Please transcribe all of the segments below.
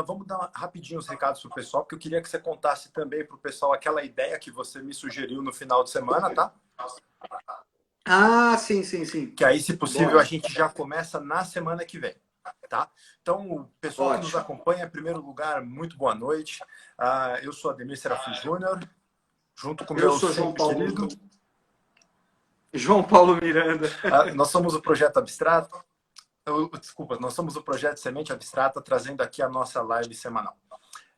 Vamos dar rapidinho os recados para o pessoal, porque eu queria que você contasse também para o pessoal aquela ideia que você me sugeriu no final de semana, tá? Ah, sim, sim, sim. Que aí, se possível, a Bora. gente já começa na semana que vem, tá? Então, o pessoal que nos Ótimo. acompanha, em primeiro lugar, muito boa noite. Eu sou Ademir Serafim Júnior, junto com o Eu meu sou sempre querido. João Paulo Miranda. Nós somos o Projeto Abstrato. Desculpa, nós somos o Projeto Semente Abstrata, trazendo aqui a nossa live semanal.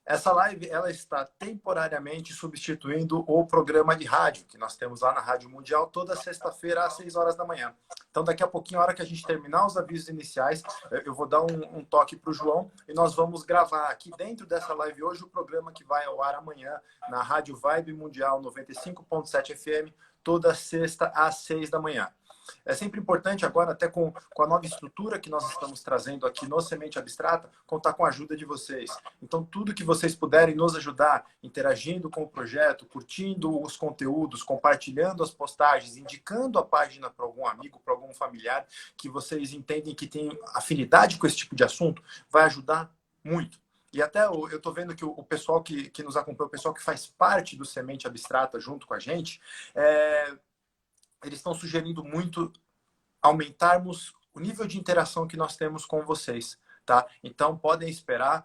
Essa live ela está temporariamente substituindo o programa de rádio que nós temos lá na Rádio Mundial toda sexta-feira às 6 horas da manhã. Então, daqui a pouquinho, a hora que a gente terminar os avisos iniciais, eu vou dar um toque para o João e nós vamos gravar aqui dentro dessa live hoje o programa que vai ao ar amanhã na Rádio Vibe Mundial 95.7 FM, toda sexta às 6 da manhã. É sempre importante agora, até com a nova estrutura que nós estamos trazendo aqui no Semente Abstrata, contar com a ajuda de vocês. Então, tudo que vocês puderem nos ajudar, interagindo com o projeto, curtindo os conteúdos, compartilhando as postagens, indicando a página para algum amigo, para algum familiar, que vocês entendem que tem afinidade com esse tipo de assunto, vai ajudar muito. E até eu estou vendo que o pessoal que nos acompanha, o pessoal que faz parte do Semente Abstrata junto com a gente, eles estão sugerindo muito aumentarmos o nível de interação que nós temos com vocês, tá? Então, podem esperar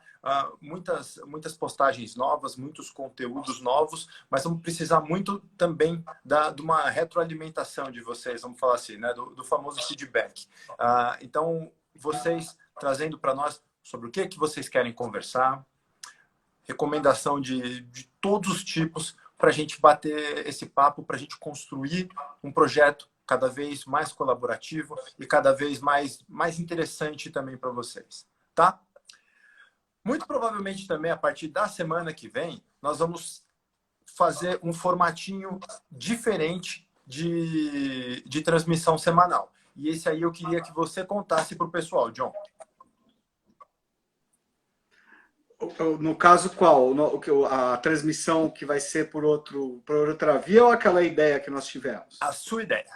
muitas postagens novas, muitos conteúdos novos, mas vamos precisar muito também de uma retroalimentação de vocês, vamos falar assim, né? Do famoso feedback. Então, vocês trazendo para nós sobre o que vocês querem conversar, recomendação de todos os tipos, para a gente bater esse papo, para a gente construir um projeto cada vez mais colaborativo e cada vez mais interessante também para vocês, tá? Muito provavelmente também, a partir da semana que vem, nós vamos fazer um formatinho diferente de transmissão semanal. E esse aí eu queria que você contasse para o pessoal, John. No caso, qual? A transmissão que vai ser por outra via ou aquela ideia que nós tivemos? A sua ideia.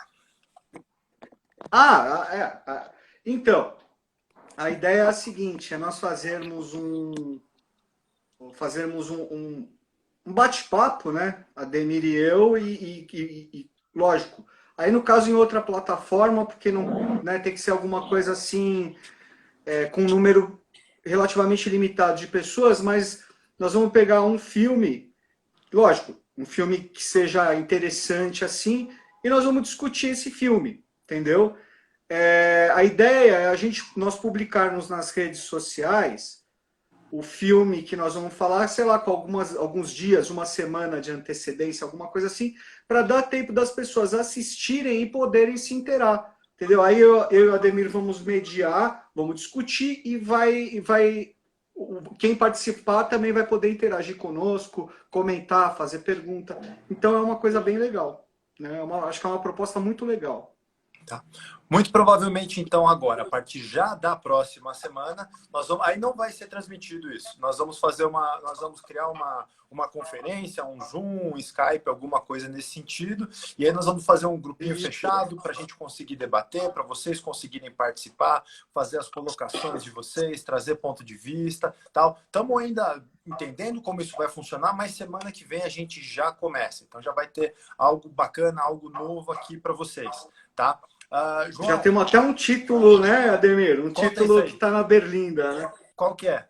Então, a ideia é a seguinte, é nós fazermos um bate-papo, né? Ademir e eu, e lógico, aí no caso em outra plataforma, porque não, né, tem que ser alguma coisa assim, com um número relativamente limitado de pessoas, mas nós vamos pegar um filme, lógico, um filme que seja interessante assim, e nós vamos discutir esse filme, entendeu? A ideia é nós publicarmos nas redes sociais o filme que nós vamos falar, sei lá, com alguns dias, uma semana de antecedência, alguma coisa assim, para dar tempo das pessoas assistirem e poderem se inteirar. Entendeu? Aí eu e o Ademir vamos mediar, vamos discutir e quem participar também vai poder interagir conosco, comentar, fazer pergunta. Então é uma coisa bem legal, né? Acho que é uma proposta muito legal. Tá. Muito provavelmente, então, agora, a partir já da próxima semana, aí não vai ser transmitido isso. Nós vamos criar uma conferência, um Zoom, um Skype, alguma coisa nesse sentido. E aí nós vamos fazer um grupinho fechado para a gente conseguir debater, para vocês conseguirem participar, fazer as colocações de vocês, trazer ponto de vista, tal. Estamos ainda entendendo como isso vai funcionar, mas semana que vem a gente já começa. Então já vai ter algo bacana, algo novo aqui para vocês, tá? João, já temos até um título, né, Ademir? Um título que está na berlinda, né? Qual que é?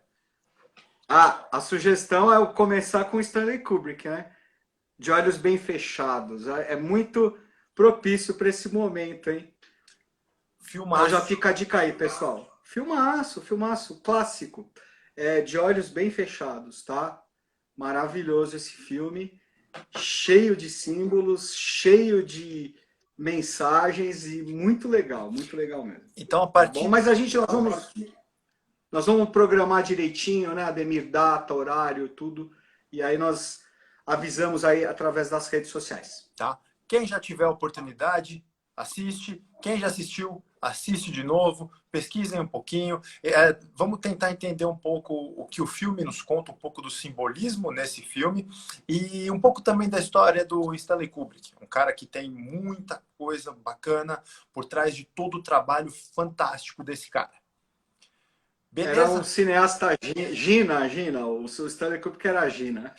A sugestão é começar com Stanley Kubrick, né? De olhos bem fechados. É muito propício para esse momento, hein? Filmaço. Então já fica a dica aí, pessoal. Filmaço, clássico. De olhos bem fechados, tá? Maravilhoso esse filme. Cheio de símbolos, cheio de mensagens e muito legal mesmo. Então, a partir... Tá bom? Mas nós vamos programar direitinho, né, Ademir? Data, horário, tudo. E aí nós avisamos aí através das redes sociais. Tá? Quem já tiver oportunidade, assiste. Quem já assistiu, assiste de novo. Pesquisem um pouquinho. Vamos tentar entender um pouco o que o filme nos conta, um pouco do simbolismo nesse filme e um pouco também da história do Stanley Kubrick, um cara que tem muita coisa bacana por trás de todo o trabalho fantástico desse cara. Era um Beleza? cineasta Gina, o seu Stanley Kubrick era a Gina.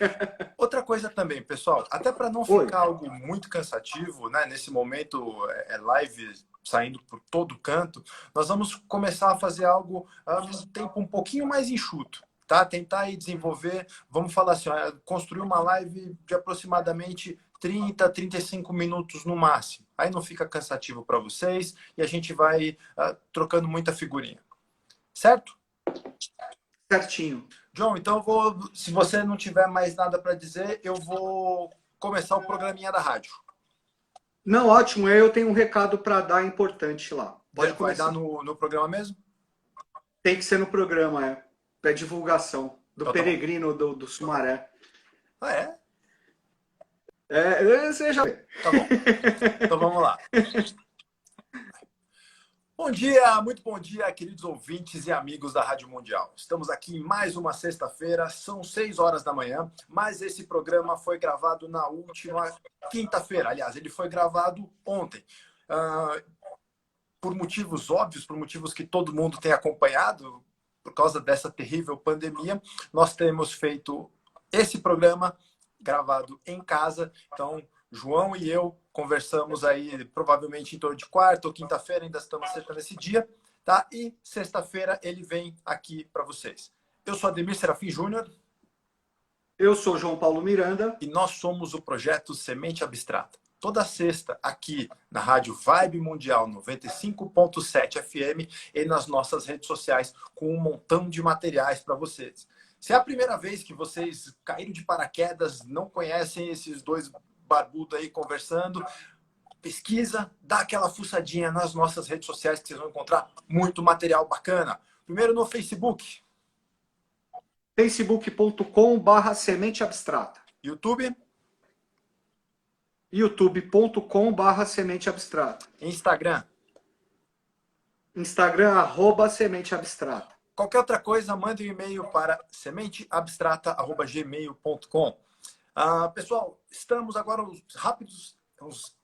Outra coisa também, pessoal, até para não Oi. ficar algo muito cansativo, né? Nesse momento é live saindo por todo canto, nós vamos começar a fazer algo um tempo um pouquinho mais enxuto, tá? Tentar aí desenvolver, vamos falar assim, ó, construir uma live de aproximadamente 30, 35 minutos no máximo. Aí não fica cansativo para vocês e a gente vai trocando muita figurinha. Certo? Certinho. John, então se você não tiver mais nada para dizer, eu vou começar o programinha da rádio. Não, ótimo. Eu tenho um recado para dar importante lá. Pode Vai dar começar. no programa mesmo? Tem que ser no programa, é divulgação do Então, tá bom. peregrino do Sumaré. Ah, é? Você já... Tá bom. Então vamos lá. Bom dia, muito bom dia, queridos ouvintes e amigos da Rádio Mundial. Estamos aqui em mais uma sexta-feira, são 6 horas da manhã, mas esse programa foi gravado na última quinta-feira. Aliás, ele foi gravado ontem. Por motivos óbvios, por motivos que todo mundo tem acompanhado, por causa dessa terrível pandemia, nós temos feito esse programa gravado em casa. Então, João e eu conversamos aí provavelmente em torno de quarta ou quinta-feira, ainda estamos acertando esse dia, tá? E sexta-feira ele vem aqui para vocês. Eu sou Ademir Serafim Júnior. Eu sou João Paulo Miranda. E nós somos o projeto Semente Abstrata. Toda sexta, aqui na Rádio Vibe Mundial 95.7 FM e nas nossas redes sociais, com um montão de materiais para vocês. Se é a primeira vez que vocês caíram de paraquedas, não conhecem esses dois barbudos aí conversando, pesquisa, dá aquela fuçadinha nas nossas redes sociais que vocês vão encontrar muito material bacana. Primeiro no Facebook. facebook.com/semente abstrata. YouTube. youtube.com/semente abstrata. Instagram. Instagram, @semente abstrata. Qualquer outra coisa, mande um e-mail para sementeabstrata@gmail.com. Pessoal, estamos agora uns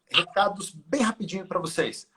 recados bem rapidinho para vocês.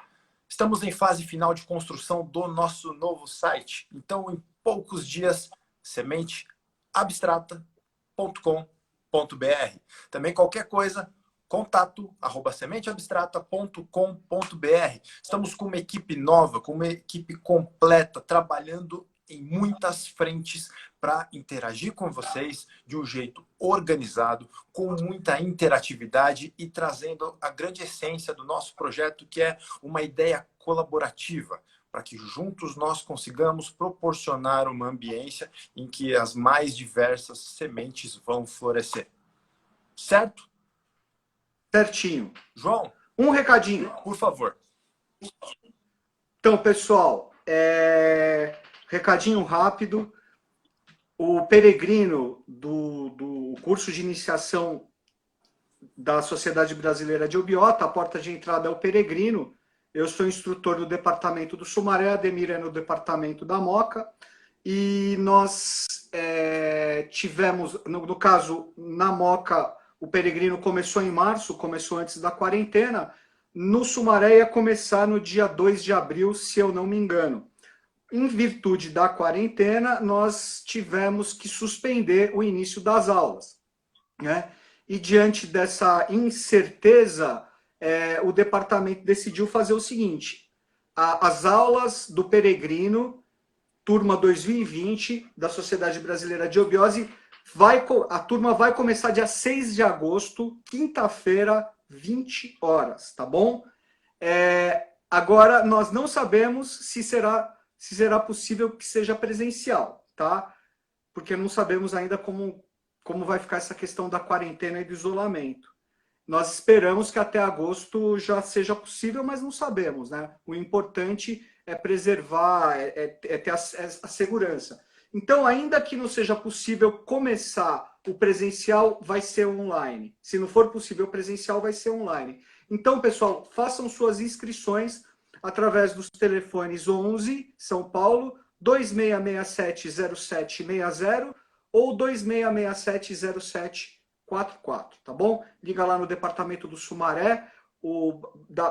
Estamos em fase final de construção do nosso novo site. Então, em poucos dias, sementeabstrata.com.br. Também qualquer coisa, contato@sementeabstrata.com.br. Estamos com uma equipe nova, com uma equipe completa, trabalhando em muitas frentes para interagir com vocês de um jeito organizado, com muita interatividade e trazendo a grande essência do nosso projeto, que é uma ideia colaborativa, para que juntos nós consigamos proporcionar uma ambiência em que as mais diversas sementes vão florescer. Certo? Certinho. João, um recadinho. Por favor. Então, pessoal, recadinho rápido. O peregrino do curso de iniciação da Sociedade Brasileira de Eubiota, a porta de entrada é o peregrino. Eu sou instrutor do departamento do Sumaré, Ademir é no departamento da Moca. E nós tivemos, no caso, na Moca, o peregrino começou em março, começou antes da quarentena. No Sumaré ia começar no dia 2 de abril, se eu não me engano. Em virtude da quarentena, nós tivemos que suspender o início das aulas, né? E diante dessa incerteza, o departamento decidiu fazer o seguinte: as aulas do peregrino, turma 2020, da Sociedade Brasileira de Eubiose, a turma vai começar dia 6 de agosto, quinta-feira, 20 horas, tá bom? Agora, nós não sabemos se será possível que seja presencial, tá? Porque não sabemos ainda como vai ficar essa questão da quarentena e do isolamento. Nós esperamos que até agosto já seja possível, mas não sabemos, né? O importante é preservar, ter a segurança. Então, ainda que não seja possível começar o presencial, vai ser online. Se não for possível presencial, vai ser online. Então, pessoal, façam suas inscrições através dos telefones 11, São Paulo, 2667-0760 ou 2667-0744, tá bom? Liga lá no departamento do Sumaré,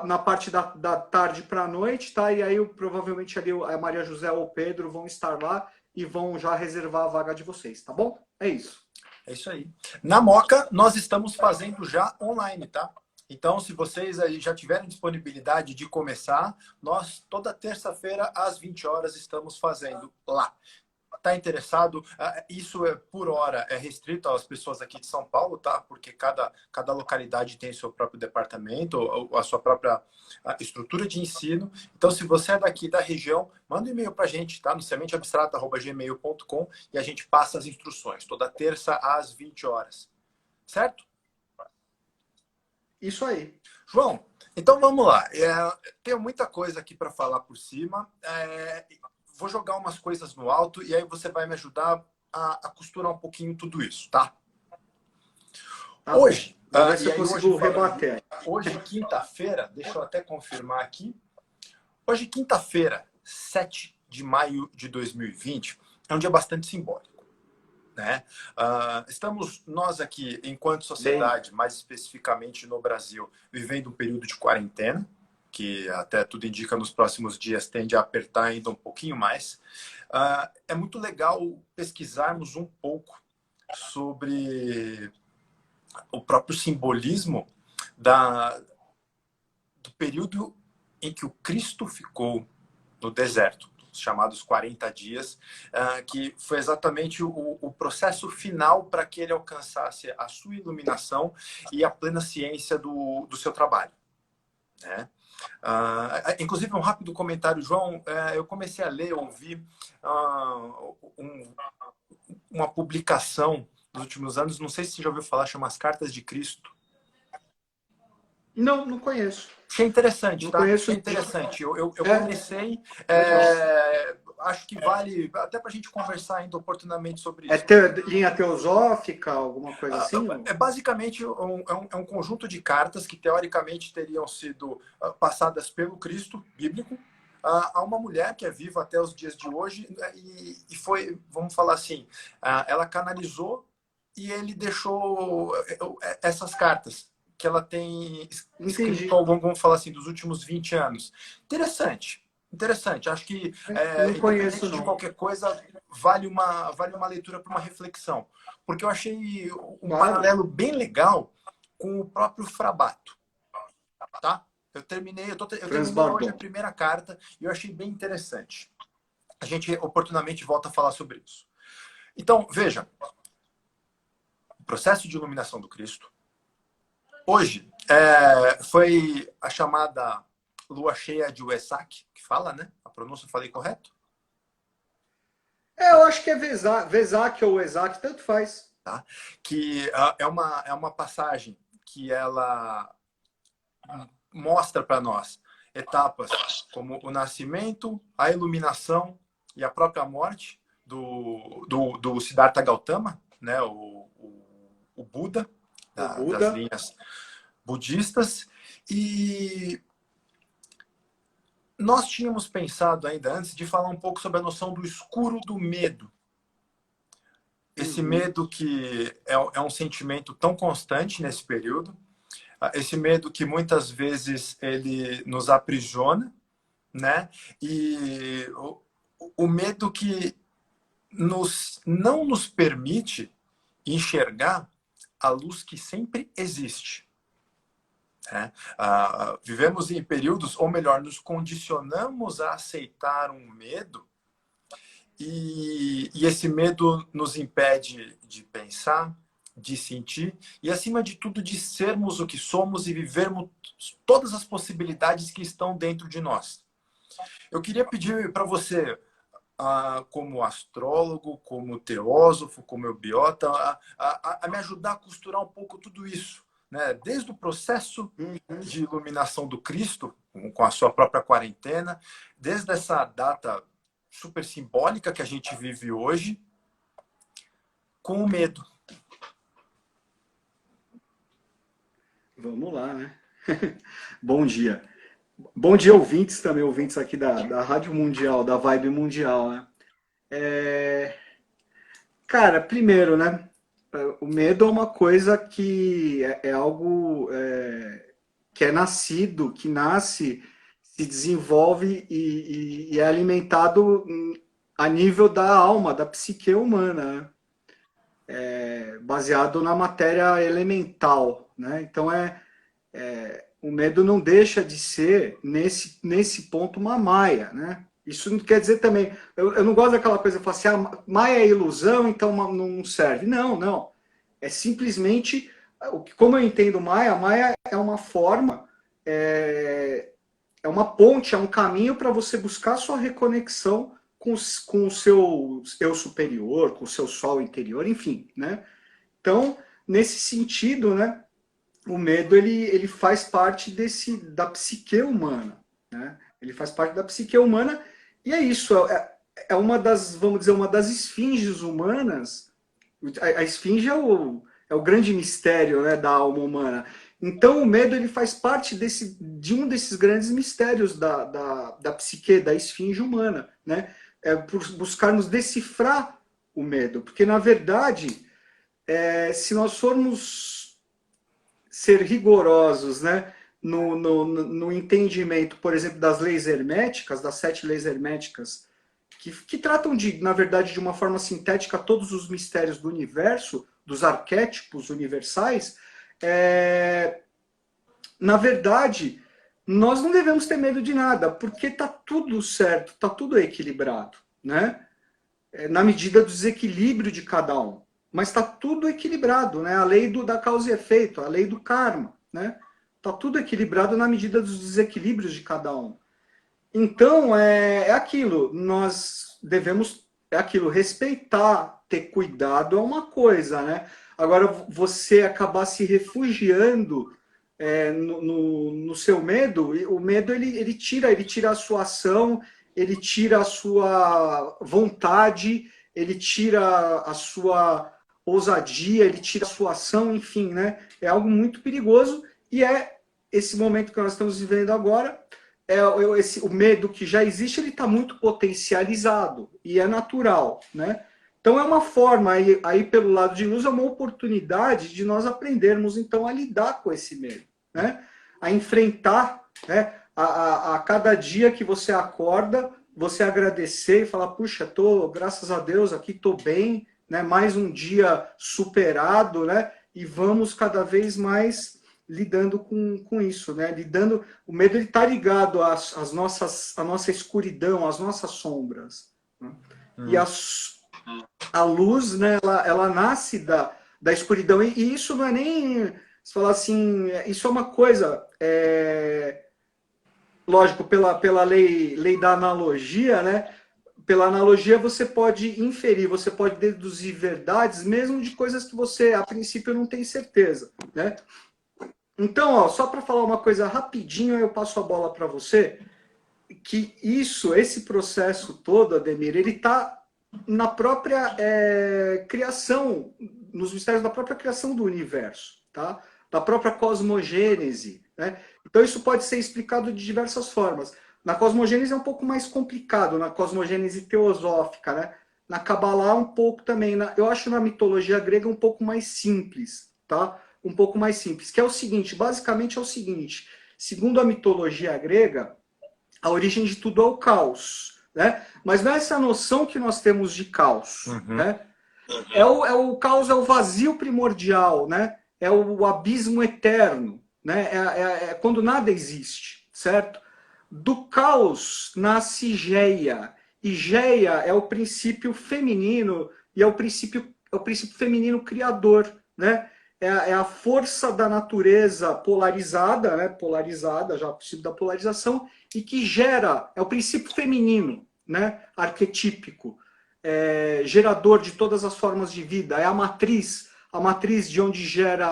na parte da tarde para a noite, tá? E aí provavelmente ali a Maria José ou o Pedro vão estar lá e vão já reservar a vaga de vocês, tá bom? É isso. É isso aí. Na Moca, nós estamos fazendo já online, tá? Então, se vocês aí já tiverem disponibilidade de começar, nós toda terça-feira às 20 horas estamos fazendo lá. Está interessado? Isso é por hora, é restrito às pessoas aqui de São Paulo, tá? Porque cada localidade tem seu próprio departamento, ou a sua própria estrutura de ensino. Então, se você é daqui da região, manda um e-mail para a gente, tá? No sementeabstrata@gmail.com e a gente passa as instruções, toda terça às 20 horas. Certo? Isso aí. João, então vamos lá. Tenho muita coisa aqui para falar por cima. Vou jogar umas coisas no alto e aí você vai me ajudar a costurar um pouquinho tudo isso, tá? Tá hoje, bom. Vou ver se eu consigo rebater. Hoje, quinta-feira, deixa eu até confirmar aqui. Hoje, quinta-feira, 7 de maio de 2020, é um dia bastante simbólico, né? Estamos nós aqui, enquanto sociedade, mais especificamente no Brasil, vivendo um período de quarentena, que até tudo indica nos próximos dias tende a apertar ainda um pouquinho mais. É muito legal pesquisarmos um pouco sobre o próprio simbolismo do período em que o Cristo ficou no deserto, os chamados 40 dias, que foi exatamente o processo final para que ele alcançasse a sua iluminação e a plena ciência do seu trabalho, né? Inclusive, um rápido comentário, João. Eu comecei a ler, ouvir uma publicação dos últimos anos, não sei se você já ouviu falar, chama As Cartas de Cristo. Não, não conheço. Achei interessante, não tá? Conheço. Achei interessante. Eu comecei, acho que vale até para a gente conversar ainda oportunamente sobre isso. É linha teosófica, alguma coisa assim? É basicamente um conjunto de cartas que teoricamente teriam sido passadas pelo Cristo bíblico a uma mulher que é viva até os dias de hoje e foi, vamos falar assim, ela canalizou e ele deixou essas cartas que ela tem escrito ao longo, vamos falar assim, dos últimos 20 anos. Interessante. Acho que, não conheço, de qualquer coisa, vale uma leitura para uma reflexão. Porque eu achei um paralelo bem legal com o próprio Frabato. Tá? Eu terminei hoje a primeira carta e eu achei bem interessante. A gente oportunamente volta a falar sobre isso. Então, veja. O processo de iluminação do Cristo. Hoje, foi a chamada lua cheia de Wesak, que fala, né? A pronúncia eu falei correto? Eu acho que é Vesak ou Wesak, tanto faz. Tá? Que é uma passagem que ela mostra para nós etapas como o nascimento, a iluminação e a própria morte do Siddhartha Gautama, né? o Buda, das linhas budistas. E nós tínhamos pensado ainda antes de falar um pouco sobre a noção do escuro do medo. Esse medo que é um sentimento tão constante nesse período, esse medo que muitas vezes ele nos aprisiona, né? E o medo que não nos permite enxergar a luz que sempre existe. Vivemos em períodos, ou melhor, nos condicionamos a aceitar um medo e esse medo nos impede de pensar, de sentir e, acima de tudo, de sermos o que somos e vivermos todas as possibilidades que estão dentro de nós. Eu queria pedir para você, como astrólogo, como teósofo, como biota, a me ajudar a costurar um pouco tudo isso, né? Desde o processo de iluminação do Cristo, com a sua própria quarentena, desde essa data super simbólica que a gente vive hoje, com o medo. Vamos lá, né? Bom dia. Bom dia, ouvintes também, ouvintes aqui da Rádio Mundial, da Vibe Mundial, né? Cara, primeiro, né? O medo é uma coisa que é algo que é nascido, que nasce, se desenvolve e é alimentado a nível da alma, da psique humana, né? Baseado na matéria elemental, né? Então o medo não deixa de ser, nesse ponto, uma maia, né? Isso não quer dizer também... Eu não gosto daquela coisa, falar assim, maia é ilusão, então não serve. Não, não. É simplesmente... Como eu entendo maia é uma forma, é uma ponte, é um caminho para você buscar sua reconexão com o seu eu superior, com o seu sol interior, enfim, né? Então, nesse sentido, né, o medo ele faz parte da psique humana, né? Ele faz parte da psique humana e é isso, é uma das, vamos dizer, uma das esfinges humanas. A esfinge é o grande mistério, né, da alma humana. Então o medo ele faz parte de um desses grandes mistérios da psique, da esfinge humana, né? Por buscarmos decifrar o medo, porque na verdade, se nós formos ser rigorosos, né, no entendimento, por exemplo, das leis herméticas, das 7 leis herméticas, que tratam, na verdade, de uma forma sintética todos os mistérios do universo, dos arquétipos universais, na verdade, nós não devemos ter medo de nada, porque está tudo certo, está tudo equilibrado, né? Na medida do desequilíbrio de cada um. Mas está tudo equilibrado, né? A lei da causa e efeito, a lei do karma, né? Está tudo equilibrado na medida dos desequilíbrios de cada um. Então, é aquilo, nós devemos, respeitar, ter cuidado é uma coisa, né? Agora, você acabar se refugiando no seu medo, o medo ele tira a sua ação, ele tira a sua vontade, ele tira a sua ousadia, ele tira a sua ação, enfim, né? É algo muito perigoso e é esse momento que nós estamos vivendo agora, o medo que já existe, ele está muito potencializado e é natural, né? Então é uma forma, aí pelo lado de luz, é uma oportunidade de nós aprendermos então a lidar com esse medo, né? A enfrentar, né? A cada dia que você acorda, você agradecer e falar, puxa, graças a Deus, aqui estou bem, né? Mais um dia superado, né? E vamos cada vez mais lidando com isso, né? O medo ele está ligado à nossa escuridão, às nossas sombras, né? E a luz, né? Ela nasce da escuridão e isso não é nem, se falar assim, isso é uma coisa, lógico, pela lei da analogia, né? Pela analogia você pode inferir, você pode deduzir verdades, mesmo de coisas que você a princípio não tem certeza, né? Então, ó, só para falar uma coisa rapidinho, eu passo a bola para você, que esse processo todo, Ademir, ele está na própria criação, nos mistérios da própria criação do universo, tá? Da própria cosmogênese, né? Então isso pode ser explicado de diversas formas. Na cosmogênese é um pouco mais complicado, na cosmogênese teosófica, né? Na Kabbalah um pouco também, eu acho na mitologia grega um pouco mais simples, tá? Um pouco mais simples, que é o seguinte, basicamente é o seguinte, segundo a mitologia grega, a origem de tudo é o caos, né? Mas não é essa noção que nós temos de caos, né? O caos, é o vazio primordial, né? É o abismo eterno, né? É quando nada existe, certo? Do caos nasce Geia, e Geia é o princípio feminino, e é o princípio feminino criador, né? É a força da natureza polarizada, né? Polarizada, já o princípio da polarização, e que gera, é o princípio feminino, né? Arquetípico, gerador de todas as formas de vida, é a matriz de onde gera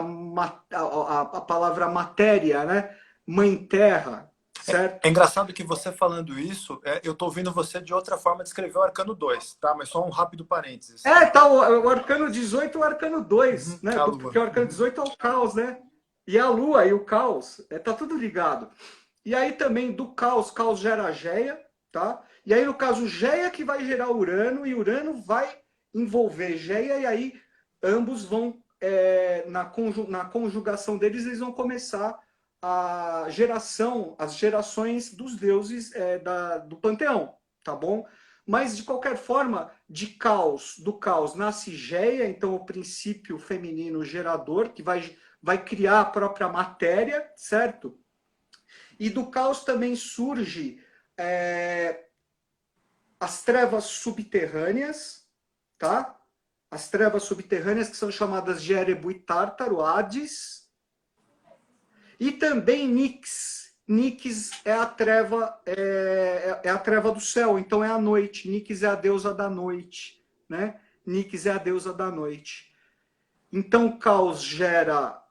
a palavra matéria, né? Mãe Terra, certo? É engraçado que você falando isso, eu estou ouvindo você de outra forma de escrever o Arcano 2, tá? Mas só um rápido parênteses. Tá, o Arcano 18 e o Arcano 2, né? Porque o Arcano 18 é o caos, né? E a Lua e o caos, tá tudo ligado. E aí também do caos gera Geia, tá? E aí no caso Geia que vai gerar Urano, e Urano vai envolver Geia, e aí ambos vão, na conjugação deles, eles vão começar as gerações dos deuses do panteão, tá bom? Mas, de qualquer forma, do caos nasce Geia, então o princípio feminino gerador, que vai criar a própria matéria, certo? E do caos também surge as trevas subterrâneas, tá? As trevas subterrâneas que são chamadas de Erebu e Tártaro, Hades, e também Nix. Nix é a treva, é a treva do céu, então é a noite. Nix é a deusa da noite, né? Nix é a deusa da noite. Então o caos gera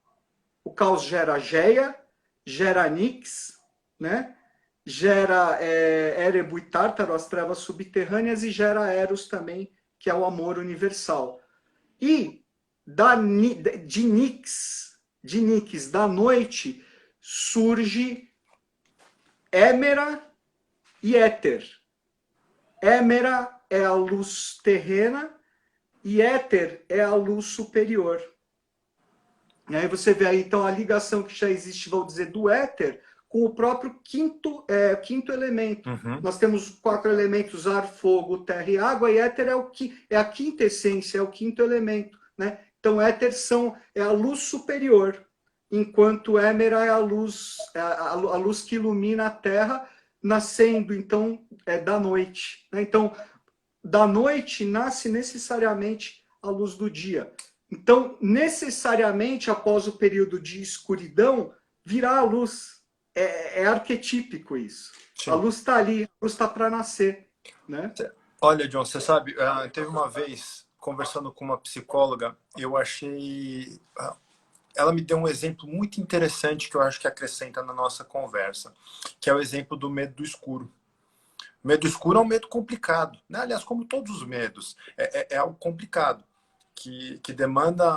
Geia, gera Nix, né? Gera Erebu e Tártaro, as trevas subterrâneas, e gera Eros também, que é o amor universal. E de Nix, da noite, surge Émera e Éter. Émera é a luz terrena e Éter é a luz superior. E aí você vê aí, então, a ligação que já existe, vou dizer, do éter com o próprio quinto elemento. Uhum. Nós temos 4 elementos, ar, fogo, terra e água, e éter é a quinta essência, é o quinto elemento. Né? Então, éter é a luz superior, enquanto Émera é a luz, a luz que ilumina a terra, nascendo, então, da noite. Né? Então, da noite nasce necessariamente a luz do dia. Então, necessariamente, após o período de escuridão, virá a luz. É arquetípico isso. Sim. A luz está ali, a luz está para nascer. Né? Olha, John, você sabe, teve uma vez, conversando com uma psicóloga, eu achei... ela me deu um exemplo muito interessante que eu acho que acrescenta na nossa conversa, que é o exemplo do medo do escuro. O medo escuro é um medo complicado, né? Aliás, como todos os medos, é algo complicado, que demanda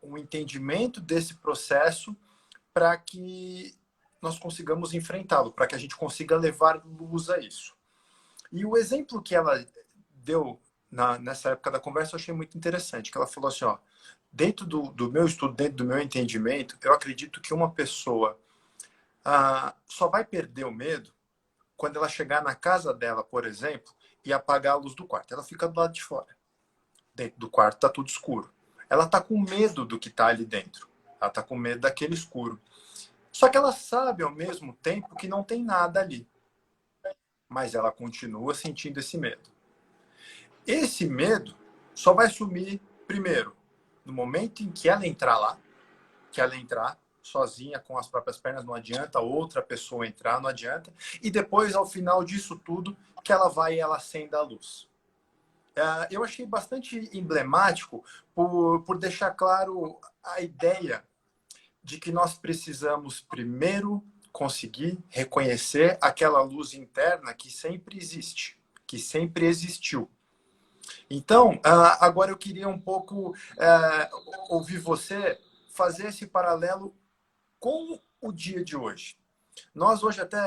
um entendimento desse processo para que nós consigamos enfrentá-lo, para que a gente consiga levar luz a isso. E o exemplo que ela deu nessa época da conversa eu achei muito interessante, que ela falou assim, ó, dentro do meu estudo, dentro do meu entendimento, eu acredito que uma pessoa só vai perder o medo quando ela chegar na casa dela, por exemplo, e apagar a luz do quarto. Ela fica do lado de fora. Dentro do quarto está tudo escuro. Ela está com medo do que está ali dentro. Ela está com medo daquele escuro. Só que ela sabe, ao mesmo tempo, que não tem nada ali. Mas ela continua sentindo esse medo. Esse medo só vai sumir, primeiro, no momento em que ela entrar lá, que ela entrar sozinha com as próprias pernas, não adianta, outra pessoa entrar, não adianta, e depois, ao final disso tudo, que ela vai e ela acenda a luz. Eu achei bastante emblemático por deixar claro a ideia de que nós precisamos primeiro conseguir reconhecer aquela luz interna que sempre existe, que sempre existiu. Então, agora eu queria um pouco ouvir você fazer esse paralelo com o dia de hoje. Nós hoje até,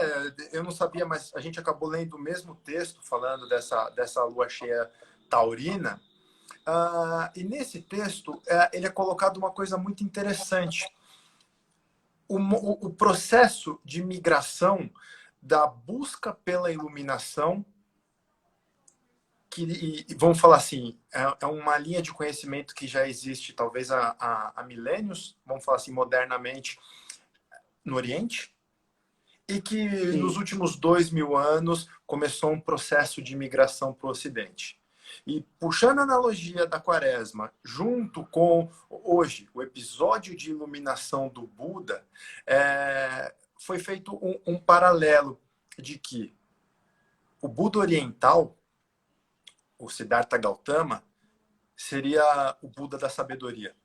eu não sabia, mas a gente acabou lendo o mesmo texto falando dessa lua cheia taurina. E nesse texto, ele é colocado uma coisa muito interessante. O processo de migração da busca pela iluminação, que, vamos falar assim, é uma linha de conhecimento que já existe talvez há milênios, vamos falar assim, modernamente, no Oriente, e que Sim. nos últimos 2000 anos começou um processo de migração para o Ocidente. E puxando a analogia da Quaresma, junto com hoje o episódio de iluminação do Buda, foi feito um paralelo de que o Buda oriental, o Siddhartha Gautama, seria o Buda da sabedoria,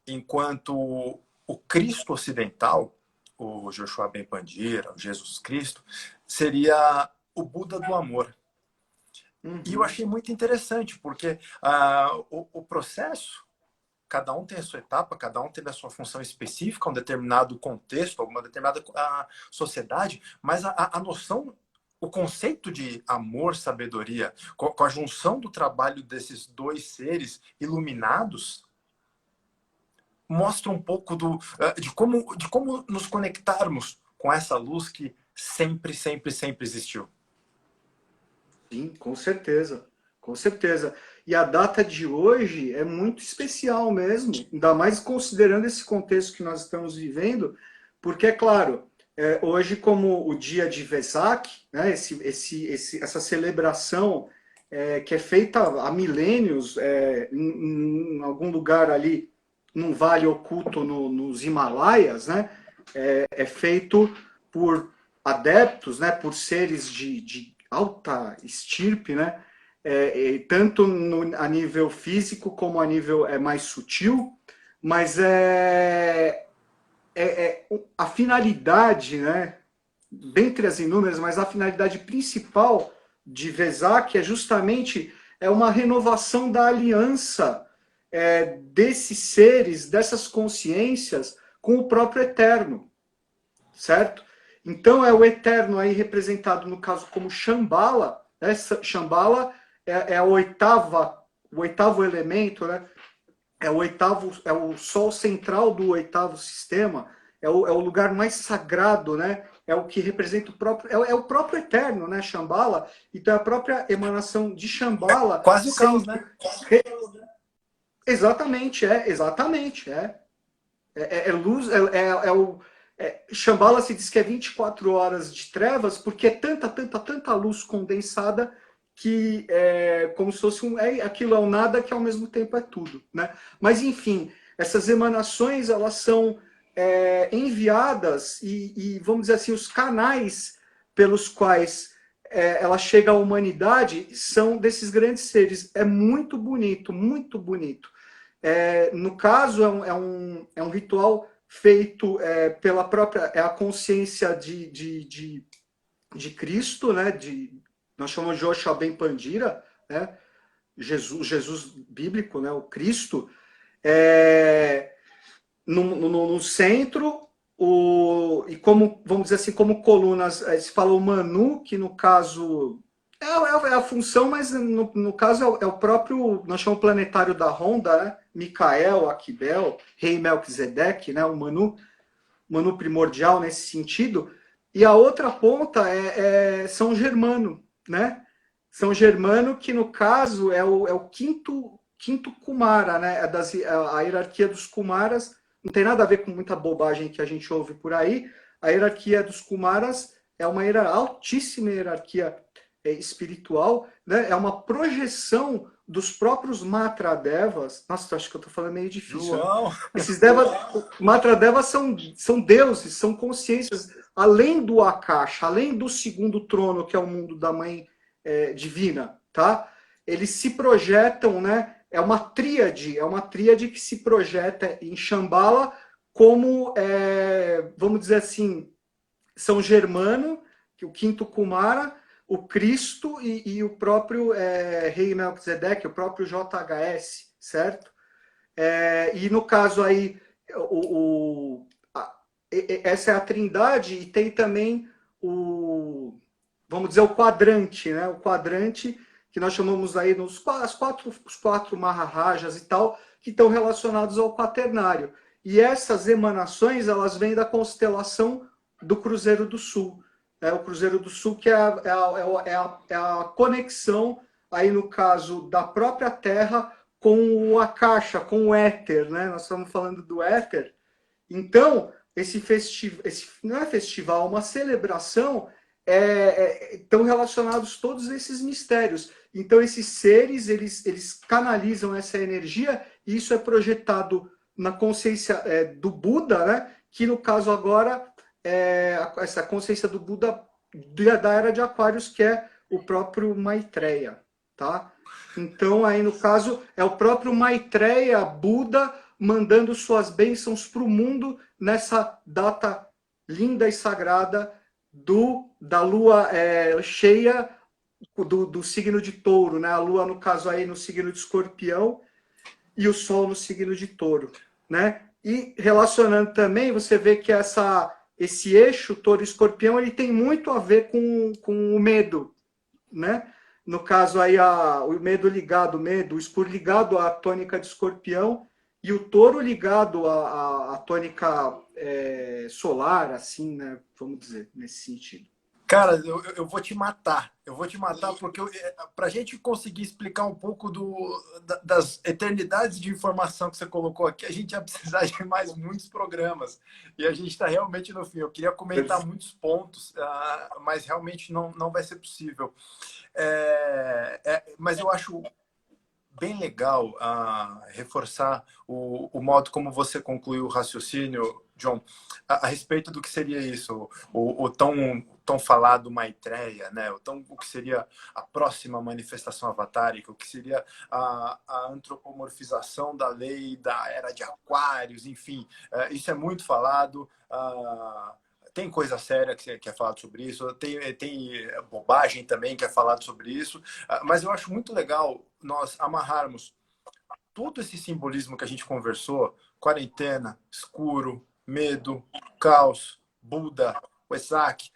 enquanto o Cristo ocidental, o Joshua Ben Pandira, o Jesus Cristo, seria o Buda do amor. Uhum. E eu achei muito interessante, porque o processo, cada um tem a sua etapa, cada um teve a sua função específica, um determinado contexto, alguma determinada sociedade, mas a noção, o conceito de amor, sabedoria, com a junção do trabalho desses dois seres iluminados, mostra um pouco de como nos conectarmos com essa luz que sempre, sempre, sempre existiu. Sim, com certeza, com certeza. E a data de hoje é muito especial mesmo, ainda mais considerando esse contexto que nós estamos vivendo, porque, é claro, hoje como o dia de Vesak, né, essa celebração que é feita há milênios em algum lugar ali, num vale oculto nos Himalaias, né, é feito por adeptos, né, por seres de alta estirpe, né, tanto a nível físico como a nível mais sutil, mas a finalidade, né, dentre as inúmeras, mas a finalidade principal de Vesak é justamente uma renovação da aliança desses seres, dessas consciências com o próprio Eterno, certo? Então é o Eterno aí representado no caso como Shambhala, né? Shambhala é o oitavo elemento, né? É o sol central do oitavo sistema, é o lugar mais sagrado, né? É o que representa o próprio, o próprio Eterno, né? Shambhala, então a própria emanação de Shambhala Quase o caos, sempre. né? Exatamente. Luz, o. Shambhala se diz que é 24 horas de trevas, porque é tanta luz condensada que é como se fosse aquilo é o nada que ao mesmo tempo é tudo, né? Mas enfim, essas emanações elas são enviadas e vamos dizer assim os canais pelos quais ela chega à humanidade são desses grandes seres. É muito bonito, muito bonito. No caso é um ritual feito pela própria a consciência de Cristo, né? Nós chamamos de Oxalbém Pandira, né? Jesus bíblico, né? O Cristo, no centro, e como, vamos dizer assim, como colunas, se fala o Manu, que no caso é a função, mas no caso é o próprio, nós chamamos planetário da Honda, né? Micael, Aquibel, Rei Melquisedeque, né? O Manu primordial nesse sentido. E a outra ponta é São Germano, né? São Germano, que no caso é o quinto Kumara, né? A hierarquia dos Kumaras não tem nada a ver com muita bobagem que a gente ouve por aí. A hierarquia dos Kumaras é uma altíssima hierarquia espiritual, né? É uma projeção dos próprios Matradevas. Nossa, acho que eu estou falando meio difícil, né? João! Esses devas, Matradevas são deuses, são consciências, além do Akasha, além do segundo trono, que é o mundo da mãe divina, tá? Eles se projetam, né? É uma tríade que se projeta em Shambhala como, vamos dizer assim, São Germano, que o quinto Kumara, o Cristo e o próprio Rei Melquisedeque, o próprio JHS, certo? E no caso aí, essa é a trindade e tem também vamos dizer, o quadrante, né? O quadrante que nós chamamos aí os quatro Maharajas e tal, que estão relacionados ao quaternário. E essas emanações, elas vêm da constelação do Cruzeiro do Sul. O Cruzeiro do Sul que é a conexão, aí no caso da própria Terra, com o Akasha, com o éter, né? Nós estamos falando do éter. Então, esse não é festival, uma celebração, estão relacionados todos esses mistérios. Então, esses seres, eles canalizam essa energia e isso é projetado na consciência do Buda, né? Que no caso agora, essa consciência do Buda da Era de Aquários, que é o próprio Maitreya, tá? Então, aí no caso, é o próprio Maitreya, Buda, mandando suas bênçãos para o mundo nessa data linda e sagrada da lua cheia do signo de touro, né? A lua, no caso aí, no signo de escorpião e o sol no signo de touro, né? E relacionando também, você vê que esse eixo touro-escorpião, ele tem muito a ver com o medo, né? No caso aí, o medo, o escuro ligado à tônica de escorpião e o touro ligado à tônica solar, assim, né? Vamos dizer, nesse sentido. Cara, eu vou te matar. Eu vou te matar porque para a gente conseguir explicar um pouco das eternidades de informação que você colocou aqui, a gente ia precisar de mais muitos programas. E a gente está realmente no fim. Eu queria comentar muitos pontos, mas realmente não vai ser possível. Mas eu acho bem legal reforçar o modo como você concluiu o raciocínio, John, a respeito do que seria isso, o tão falado Maitreya, né? O que seria a próxima manifestação avatárica, o que seria a antropomorfização da lei da era de Aquários, enfim, isso é muito falado. Tem coisa séria que é falado sobre isso, tem bobagem também que é falado sobre isso, mas eu acho muito legal nós amarrarmos todo esse simbolismo que a gente conversou, quarentena, escuro, medo, caos, Buda, o Isaac,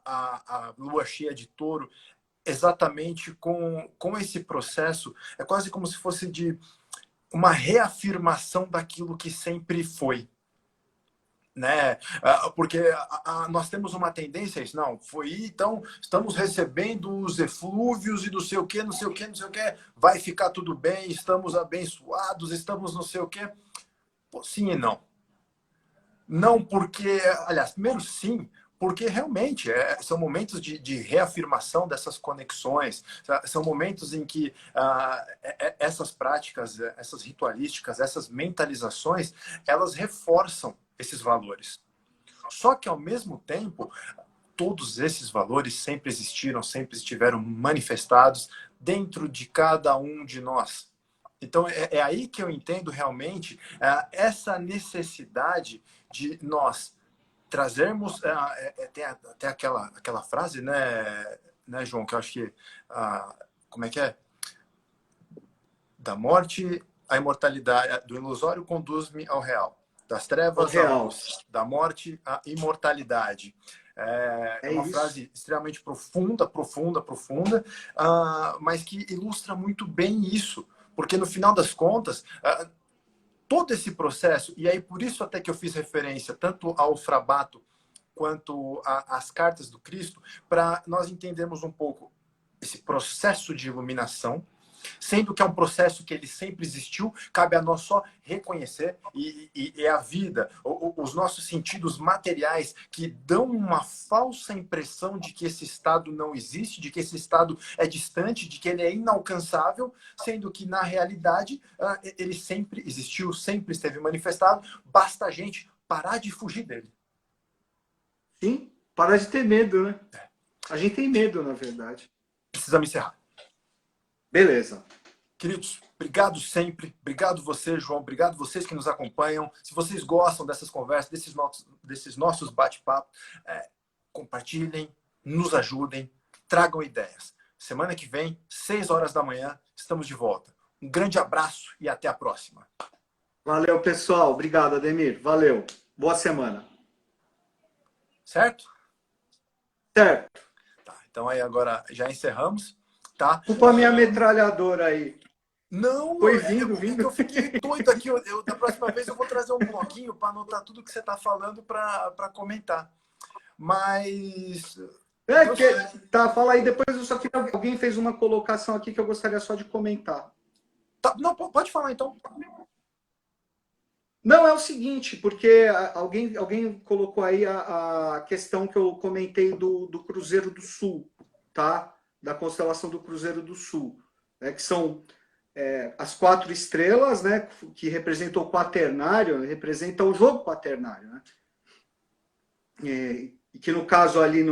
a lua cheia de touro, exatamente com esse processo, é quase como se fosse de uma reafirmação daquilo que sempre foi. Né? Porque nós temos uma tendência a isso, não, então estamos recebendo os eflúvios e não sei o que, não sei o que, não sei o que, vai ficar tudo bem, estamos abençoados, estamos não sei o que. Pô, sim e não. Não porque, aliás, primeiro sim, porque realmente são momentos de reafirmação dessas conexões, são momentos em que essas práticas, essas ritualísticas, essas mentalizações, elas reforçam esses valores. Só que, ao mesmo tempo, todos esses valores sempre existiram, sempre estiveram manifestados dentro de cada um de nós. Então, é aí que eu entendo realmente essa necessidade de nós trazermos. Tem até aquela frase, né, João, que eu acho que. Como é que é? Da morte à imortalidade, do ilusório conduz-me ao real. Das trevas à luz, da morte à imortalidade. É uma frase extremamente profunda, mas que ilustra muito bem isso. Porque, no final das contas, todo esse processo, e aí por isso até que eu fiz referência tanto ao Frabato quanto às cartas do Cristo, para nós entendermos um pouco esse processo de iluminação, sendo que é um processo que ele sempre existiu, cabe a nós só reconhecer, e é a vida, os nossos sentidos materiais que dão uma falsa impressão de que esse estado não existe, de que esse estado é distante, de que ele é inalcançável, sendo que na realidade ele sempre existiu, sempre esteve manifestado, basta a gente parar de fugir dele. Sim, parar de ter medo, né? A gente tem medo, na verdade. Precisamos encerrar. Beleza. Queridos, obrigado sempre. Obrigado você, João. Obrigado vocês que nos acompanham. Se vocês gostam dessas conversas, desses nossos bate-papos, compartilhem, nos ajudem, tragam ideias. Semana que vem, 6 horas da manhã, estamos de volta. Um grande abraço e até a próxima. Valeu, pessoal. Obrigado, Ademir. Valeu. Boa semana. Certo? Certo. Tá, então aí agora já encerramos. Tá? Culpa a minha metralhadora aí. Não, foi vindo. Que eu fiquei doido aqui. Da próxima vez eu vou trazer um bloquinho para anotar tudo que você está falando para comentar. Mas. Tá, fala aí. Depois eu só queria. Alguém fez uma colocação aqui que eu gostaria só de comentar. Tá, não, pode falar então. Não, é o seguinte, porque alguém colocou aí a questão que eu comentei do Cruzeiro do Sul, tá? Da constelação do Cruzeiro do Sul, né? Que são as 4 estrelas, né? Que representam o quaternário, representa o jogo quaternário, né? E que no caso ali,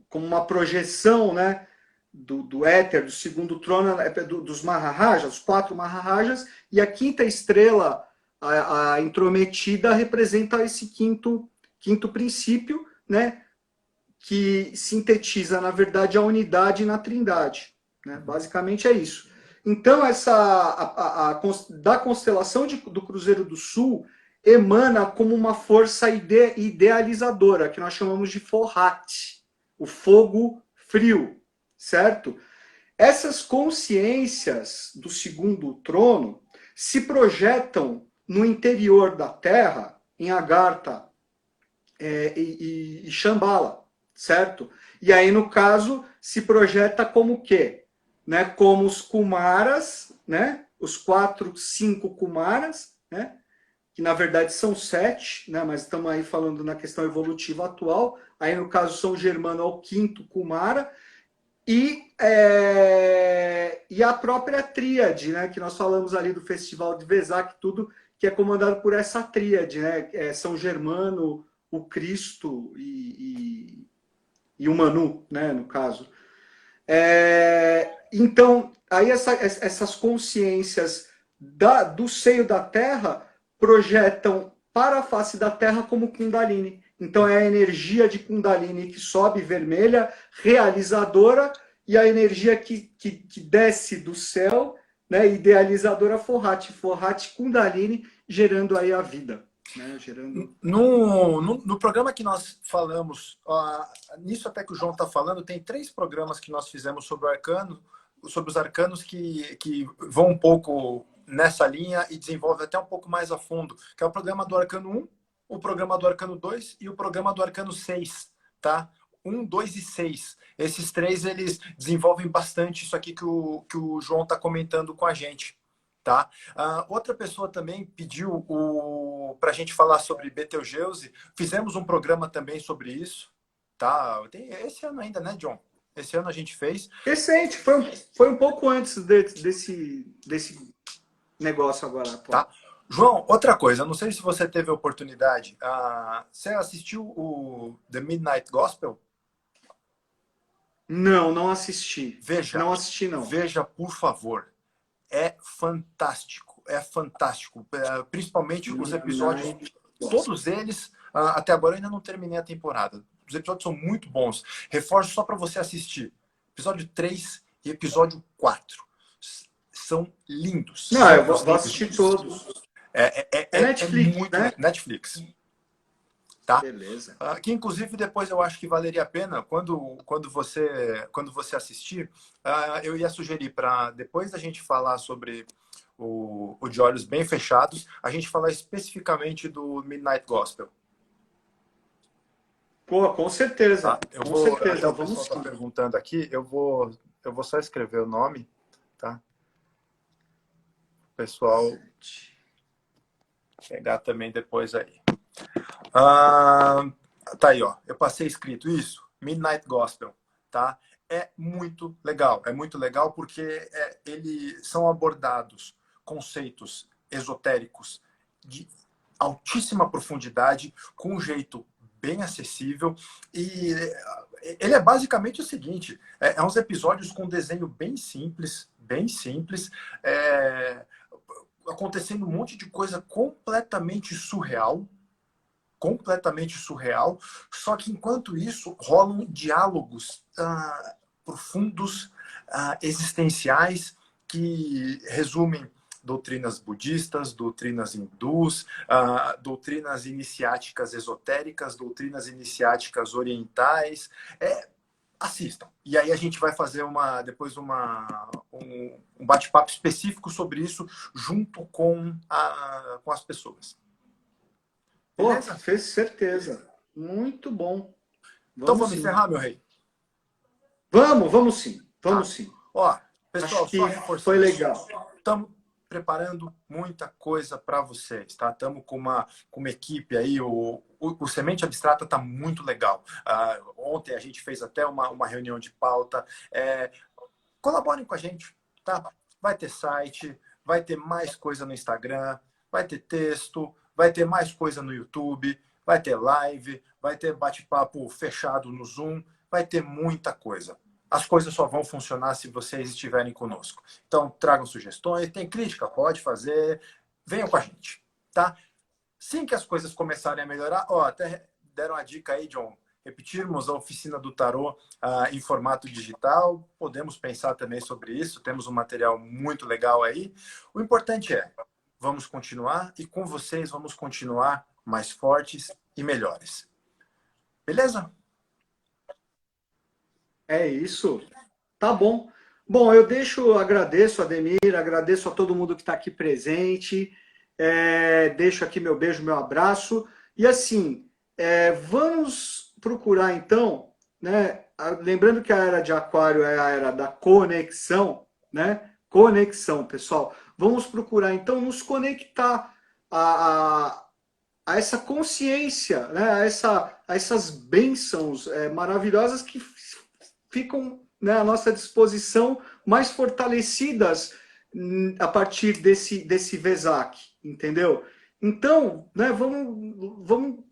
como uma projeção, né? Do éter, do segundo trono, dos Maharajas, os 4 Maharajas, e a 5ª estrela, a intrometida, representa esse quinto princípio, né, que sintetiza, na verdade, a unidade na trindade. Né? Basicamente é isso. Então, da constelação do Cruzeiro do Sul emana como uma força idealizadora, que nós chamamos de Fohat, o fogo frio, certo? Essas consciências do segundo trono se projetam no interior da Terra, em Agartha e Shambhala, certo? E aí, no caso, se projeta como o quê? Né? Como os Kumaras, né? Os 4, 5 Kumaras, né? Que na verdade são 7, né? Mas estamos aí falando na questão evolutiva atual. Aí, no caso, São Germano é o 5º Kumara. E a própria tríade, né? Que nós falamos ali do Festival de Vesak, tudo que é comandado por essa tríade, né? São Germano, o Cristo e o Manu, né? No caso. Então, aí essas consciências do seio da Terra projetam para a face da Terra como Kundalini. Então, é a energia de Kundalini que sobe vermelha, realizadora, e a energia que desce do céu, né, idealizadora Forrati Kundalini, gerando aí a vida. Né, gerando... No programa que nós falamos, nisso até que o João está falando, tem 3 programas que nós fizemos sobre o arcano, sobre os arcanos que vão um pouco nessa linha e desenvolvem até um pouco mais a fundo, que é o programa do arcano 1, o programa do arcano 2 e o programa do arcano 6, tá? 1, 2 e 6. Esses 3, eles desenvolvem bastante isso aqui que o João está comentando com a gente. Tá? Outra pessoa também pediu para a gente falar sobre Betelgeuse. Fizemos um programa também sobre isso. Tá? Tem esse ano ainda, né, John? Esse ano a gente fez. Recente, foi um pouco antes desse negócio agora. Tá? João, outra coisa, não sei se você teve a oportunidade. Você assistiu o The Midnight Gospel? Não assisti. Veja. Não assisti, não. Veja, por favor. É fantástico. É fantástico. Principalmente os episódios, todos eles, até agora eu ainda não terminei a temporada. Os episódios são muito bons. Reforço só para você assistir. Episódio 3 e episódio 4. São lindos. Não, eu vou assistir todos. É Netflix, muito, né? Netflix. Tá? Beleza. Que inclusive depois eu acho que valeria a pena, quando você assistir, eu ia sugerir para depois da gente falar sobre o De Olhos Bem Fechados, a gente falar especificamente do Midnight Gospel. Pô, com certeza. Tá? Com certeza. O pessoal está perguntando aqui, eu vou só escrever o nome, tá? O pessoal pegar também depois aí. Tá aí, ó. Eu passei escrito isso. Midnight Gospel, tá? É muito legal porque eles são abordados conceitos esotéricos de altíssima profundidade, com um jeito bem acessível. E ele é basicamente o seguinte: é uns episódios com desenho bem simples, acontecendo um monte de coisa completamente surreal, só que enquanto isso rolam diálogos profundos, existenciais, que resumem doutrinas budistas, doutrinas hindus, doutrinas iniciáticas esotéricas, doutrinas iniciáticas orientais. Assistam. E aí a gente vai fazer depois um bate-papo específico sobre isso junto com as pessoas. Pô, fez certeza. Muito bom. Então vamos encerrar, meu rei? Vamos sim. Vamos sim. Ó, pessoal, acho que foi legal. Estamos preparando muita coisa para vocês, tá? Estamos com uma equipe aí, o Semente Abstrata está muito legal. Ontem a gente fez até uma reunião de pauta. Colaborem com a gente, tá? Vai ter site, vai ter mais coisa no Instagram, vai ter texto, vai ter mais coisa no YouTube, vai ter live, vai ter bate-papo fechado no Zoom, vai ter muita coisa. As coisas só vão funcionar se vocês estiverem conosco. Então, tragam sugestões, tem crítica, pode fazer, venham com a gente, tá? Assim que as coisas começarem a melhorar, até deram a dica aí, John, repetirmos a oficina do tarô em formato digital, podemos pensar também sobre isso, temos um material muito legal aí. O importante vamos continuar e com vocês vamos continuar mais fortes e melhores. Beleza? É isso. Tá bom. Bom, agradeço a Ademir, agradeço a todo mundo que está aqui presente. Deixo aqui meu beijo, meu abraço. E assim, vamos procurar então né? Lembrando que a era de Aquário é a era da conexão, né? Conexão, pessoal. Vamos procurar, então, nos conectar a essa consciência, né? A essas bênçãos maravilhosas que ficam, né, à nossa disposição, mais fortalecidas a partir desse Vesak, entendeu? Então, né, vamos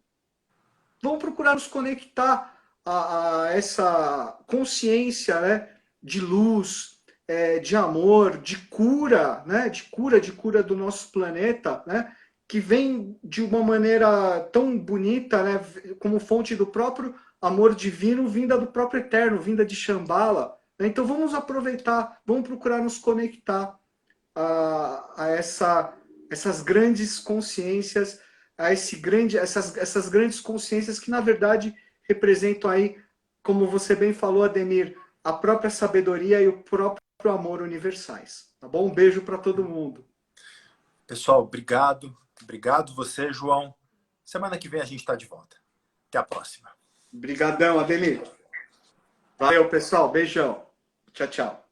procurar nos conectar a essa consciência, né, de luz, de amor, de cura, né, de cura do nosso planeta, né, que vem de uma maneira tão bonita, né, como fonte do próprio amor divino, vinda do próprio Eterno, vinda de Shambhala. Né? Então vamos aproveitar, vamos procurar nos conectar essas grandes consciências, essas grandes consciências que, na verdade, representam aí, como você bem falou, Ademir, a própria sabedoria e o próprio amor universais. Tá bom? Um beijo para todo mundo. Pessoal, obrigado. Obrigado você, João. Semana que vem a gente está de volta. Até a próxima. Obrigadão, Ademir. Valeu, pessoal. Beijão. Tchau, tchau.